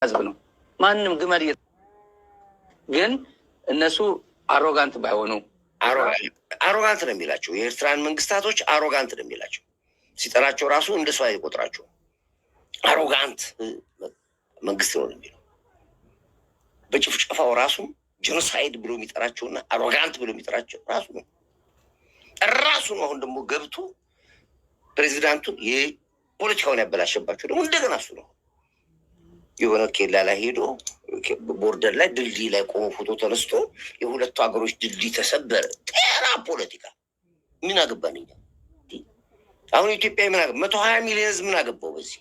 ህዝብ ነው። ማንም ግመል ግን እነሱ አሮጋንት ባይሆኑ አሮጋንት ነው የሚላቸው። የኤርትራን መንግስታቶች አሮጋንት ነው የሚላቸው። ሲጠራቸው ራሱ እንደ ሰው አይቆጥራቸው። አሮጋንት መንግስት ነው የሚለው። በጭፍጨፋው ራሱ ጄኖሳይድ ብሎ የሚጠራቸውና አሮጋንት ብሎ የሚጠራቸው ራሱ ነው። አሁን ደግሞ ገብቶ ፕሬዚዳንቱን የፖለቲካውን ያበላሸባቸው ደግሞ እንደገና እሱ ነው። የሆነ ኬላ ላይ ሄዶ ቦርደር ላይ ድልድይ ላይ ቆሞ ፎቶ ተነስቶ የሁለቱ ሀገሮች ድልድይ ተሰበረ። ጤራ ፖለቲካ ምን አገባን እኛ? አሁን ኢትዮጵያ ምን አገባ? 120 ሚሊዮን ህዝብ ምን አገባው? በዚህ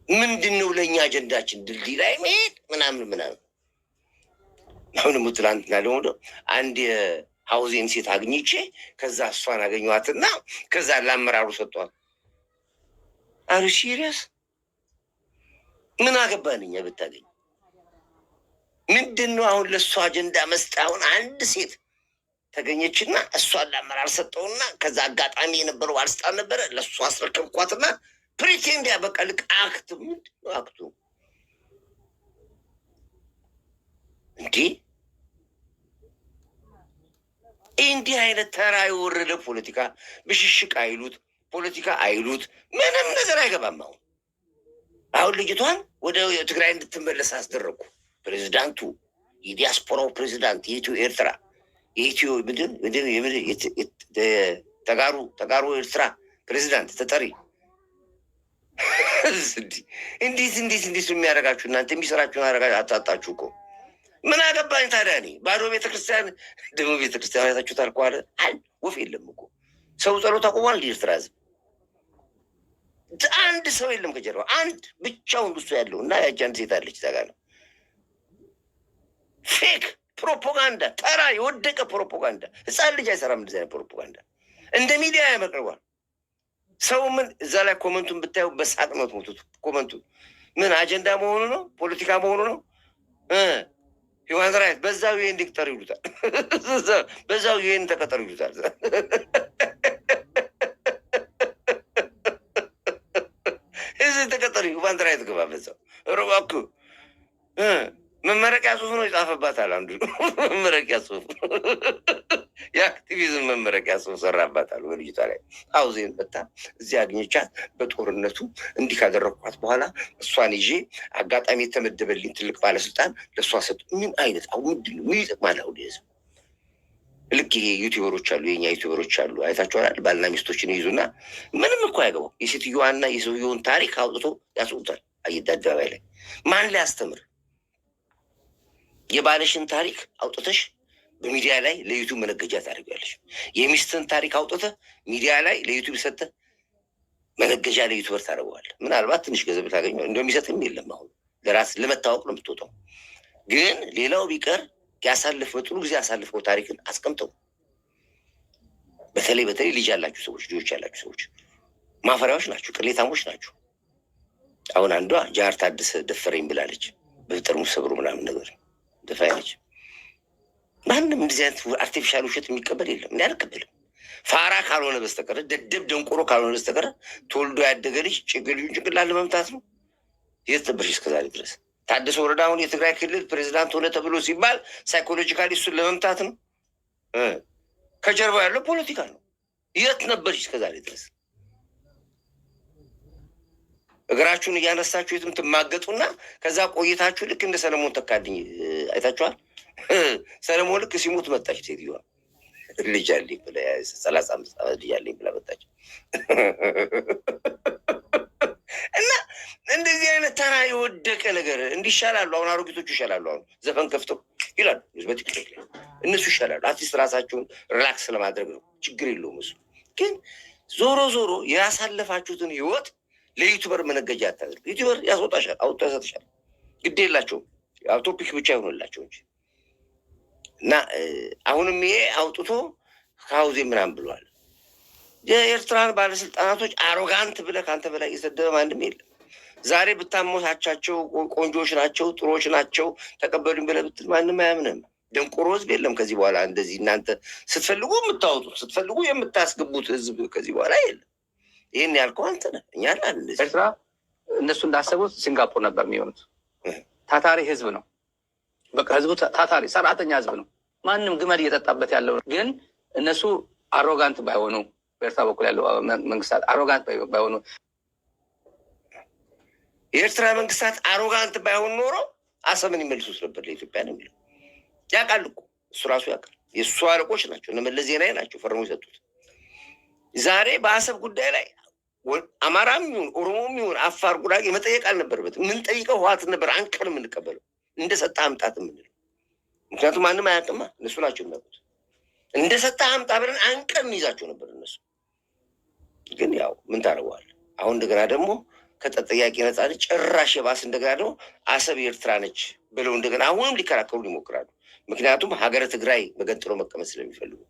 ምንድን ነው ለእኛ አጀንዳችን? ድልድይ ላይ መሄድ ምናምን። አሁን ደግሞ ትላንትና ደግሞ አንድ የሀውዜን ሴት አግኝቼ ከዛ እሷን አገኘኋትና ከዛ ለአመራሩ ሰጥቷል። አሩ ሲሪየስ ምን አገባን እኛ ብታገኝ? ምንድን ነው አሁን ለእሷ አጀንዳ መስጠት? አሁን አንድ ሴት ተገኘችና እሷን ለአመራር ሰጠውና ከዛ አጋጣሚ የነበረው ባለስልጣን ነበረ ለእሷ አስረከብኳትና ፕሪቴንድ ያበቃ ልክ አክት። ምንድን ነው አክቱ? እንዲህ አይነት ተራ የወረደ ፖለቲካ ብሽሽቅ አይሉት ፖለቲካ አይሉት ምንም ነገር አይገባም። አሁን ልጅቷን ወደ ትግራይ እንድትመለስ አስደረጉ። ፕሬዚዳንቱ የዲያስፖራው ፕሬዚዳንት የኢትዮ ኤርትራ የኢትዮ ተጋሩ ኤርትራ ፕሬዚዳንት ተጠሪ እንዴት የሚያደርጋችሁ እናንተ? የሚሰራችሁን አረጋ አታጣችሁ እኮ። ምን አገባኝ ታዲያ? እኔ ባዶ ቤተክርስቲያን ደግሞ ቤተክርስቲያን አይታችሁ ታልኳለ ወፍ የለም እኮ ሰው ጸሎት አቁሟል። ኤርትራ ህዝብ አንድ ሰው የለም ከጀርባ አንድ ብቻውን ብሶ ያለው እና ያቺ አንድ ሴት አለች እዛ ጋር ነው። ፌክ ፕሮፓጋንዳ፣ ተራ የወደቀ ፕሮፓጋንዳ። ህፃን ልጅ አይሰራም እንደዚህ አይነት ፕሮፓጋንዳ። እንደ ሚዲያ ያመቅርቧል። ሰው ምን እዛ ላይ ኮመንቱን ብታዩ በሳቅ ነው ትሞቱት። ኮመንቱን ምን አጀንዳ መሆኑ ነው? ፖለቲካ መሆኑ ነው? ሂውማን ራይት በዛው ይሄን ዲክተር ይሉታል። በዛው ይሄን ተቀጠሩ ይሉታል። እዚህ ተቀጠሩ ሂውማን ራይት ገባ በዛው ሮባኩ መመረቂያ ጽሁፍ ነው ይጻፈባታል። አንዱ መመረቂያ ጽሁፍ የአክቲቪዝም መመረቂያ ጽሁፍ ሰራባታል በልጅቷ ላይ። ሀውዜን መታ እዚህ አግኝቻት በጦርነቱ እንዲህ ካደረግኳት በኋላ እሷን ይዤ አጋጣሚ የተመደበልኝ ትልቅ ባለስልጣን ለእሷ ሰጡ። ምን አይነት አሁን ምንድን ነው ምን ይጠቅማል? አሁን ህዝብ ልክ ይሄ ዩቲዩበሮች አሉ፣ የኛ ዩቲዩበሮች አሉ፣ አይታችኋል። ባልና ሚስቶችን ይዙና ምንም እኮ አይገባው የሴትዮዋና የሰውየውን ታሪክ አውጥቶ ያስወጣል። አደባባይ ላይ ማን ላይ አስተምር? የባለሽን ታሪክ አውጥተሽ በሚዲያ ላይ ለዩቱብ መነገጃ ታደርጊያለሽ። የሚስትን ታሪክ አውጥተህ ሚዲያ ላይ ለዩቱብ ሰጥተህ መነገጃ ለዩቱበር ታደርገዋለህ። ምናልባት ትንሽ ገንዘብ ታገኘው እንደሚሰጥም የለም። አሁን ለራስ ለመታወቅ ነው የምትወጣው። ግን ሌላው ቢቀር ጥሩ ጊዜ ያሳልፈው ታሪክን አስቀምጠው። በተለይ ልጅ ያላችሁ ሰዎች፣ ልጆች ያላችሁ ሰዎች ማፈሪያዎች ናችሁ፣ ቅሌታሞች ናችሁ። አሁን አንዷ ጃር ታደሰ ደፈረኝ ብላለች። በጠርሙስ ሰብሮ ምናምን ነገር ደፋያለች። ማንም እንደዚህ አይነት አርቲፊሻል ውሸት የሚቀበል የለም። እኔ አልቀበልም። ፋራ ካልሆነ በስተቀረ ደደብ ደንቆሮ ካልሆነ በስተቀረ ተወልዶ ያደገ ልጅ ጭንቅላት ለመምታት ነው። የት ነበርሽ እስከዛሬ ድረስ? ታደሰ ወረዳ አሁን የትግራይ ክልል ፕሬዚዳንት ሆነ ተብሎ ሲባል ሳይኮሎጂካሊ እሱን ለመምታት ነው። ከጀርባ ያለው ፖለቲካ ነው። የት ነበርሽ እስከዛሬ ድረስ? እግራችሁን እያነሳችሁ የትም ትማገጡና ከዛ ቆይታችሁ ልክ እንደ ሰለሞን ተካልኝ አይታችኋል። ሰለሞን ልክ ሲሞት መጣች ሴትዮዋ። ልጅ አለኝ ብላ 35 ዓመት ልጅ አለኝ ብላ መጣች። እና እንደዚህ አይነት ተራ የወደቀ ነገር እንዲሻላሉ አሁን አሮጊቶቹ ይሻላሉ። አሁን ዘፈን ከፍተው ይላሉ በቲክቶክ ላይ እነሱ ይሻላሉ። አርቲስት ራሳቸውን ሪላክስ ለማድረግ ነው። ችግር የለውም እሱ። ግን ዞሮ ያሳለፋችሁትን ህይወት ለዩቱበር መነገጃ አታድርጉ። ዩቱበር ያስወጣሻል፣ አውጥቶ ያሰጥሻል። ግድ የላቸውም። ቶፒክ ብቻ ይሆንላቸው እንጂ እና አሁንም ይሄ አውጥቶ ከሀውዜ ምናምን ብለዋል። የኤርትራን ባለስልጣናቶች አሮጋንት ብለህ ከአንተ በላይ እየሰደበ ማንም የለም። ዛሬ ብታሞሳቻቸው ቆንጆች ናቸው፣ ጥሮች ናቸው፣ ተቀበሉኝ ብለህ ብትል ማንም አያምንም። ደንቆሮ ህዝብ የለም ከዚህ በኋላ። እንደዚህ እናንተ ስትፈልጉ የምታወጡት ስትፈልጉ የምታስገቡት ህዝብ ከዚህ በኋላ የለም። ይህን ያልከው አንተ ነህ። እኛ ላል እነሱ እንዳሰቡት ሲንጋፖር ነበር የሚሆኑት። ታታሪ ህዝብ ነው። በቃ ህዝቡ ታታሪ ሰራተኛ ህዝብ ነው። ማንም ግመል እየጠጣበት ያለው ነው። ግን እነሱ አሮጋንት ባይሆኑ፣ በኤርትራ በኩል ያለው መንግስታት አሮጋንት ባይሆኑ፣ የኤርትራ መንግስታት አሮጋንት ባይሆን ኖሮ አሰብን ይመልሱት ነበር ለኢትዮጵያ ነው የሚለው። ያውቃል እኮ እሱ ራሱ ያውቃል። የእሱ አለቆች ናቸው፣ እነ መለስ ዜናዊ ናቸው ፈርሞ የሰጡት። ዛሬ በአሰብ ጉዳይ ላይ አማራም ይሁን ኦሮሞም ይሁን አፋር፣ ጉራጌ መጠየቅ አልነበረበትም። የምንጠይቀው ህወሓትን ነበር። አንቀን የምንቀበለው እንደ ሰጣ አምጣት የምንለው ምክንያቱም ማንም አያውቅማ፣ እነሱ ናቸው የሚያውቁት። እንደ ሰጣ አምጣ ብለን አንቀን እንይዛቸው ነበር እነሱ። ግን ያው ምን ታደርገዋለህ? አሁን እንደገና ደግሞ ከተጠያቂ ነጻ ጭራሽ የባስ እንደገና ደግሞ አሰብ የኤርትራ ነች ብለው እንደገና አሁንም ሊከራከሩ ይሞክራሉ። ምክንያቱም ሀገረ ትግራይ በገንጥሎ መቀመጥ ስለሚፈልጉ።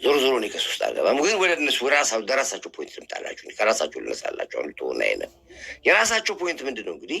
ዞሮ ዞሮ እኔ ከሱ ውስጥ አልገባም። ግን ወደ እነሱ ለራሳቸው ፖይንት ልምጣላችሁ፣ ከራሳቸው ልነሳላቸው። አሁን ልትሆና አይነት የራሳቸው ፖይንት ምንድን ነው እንግዲህ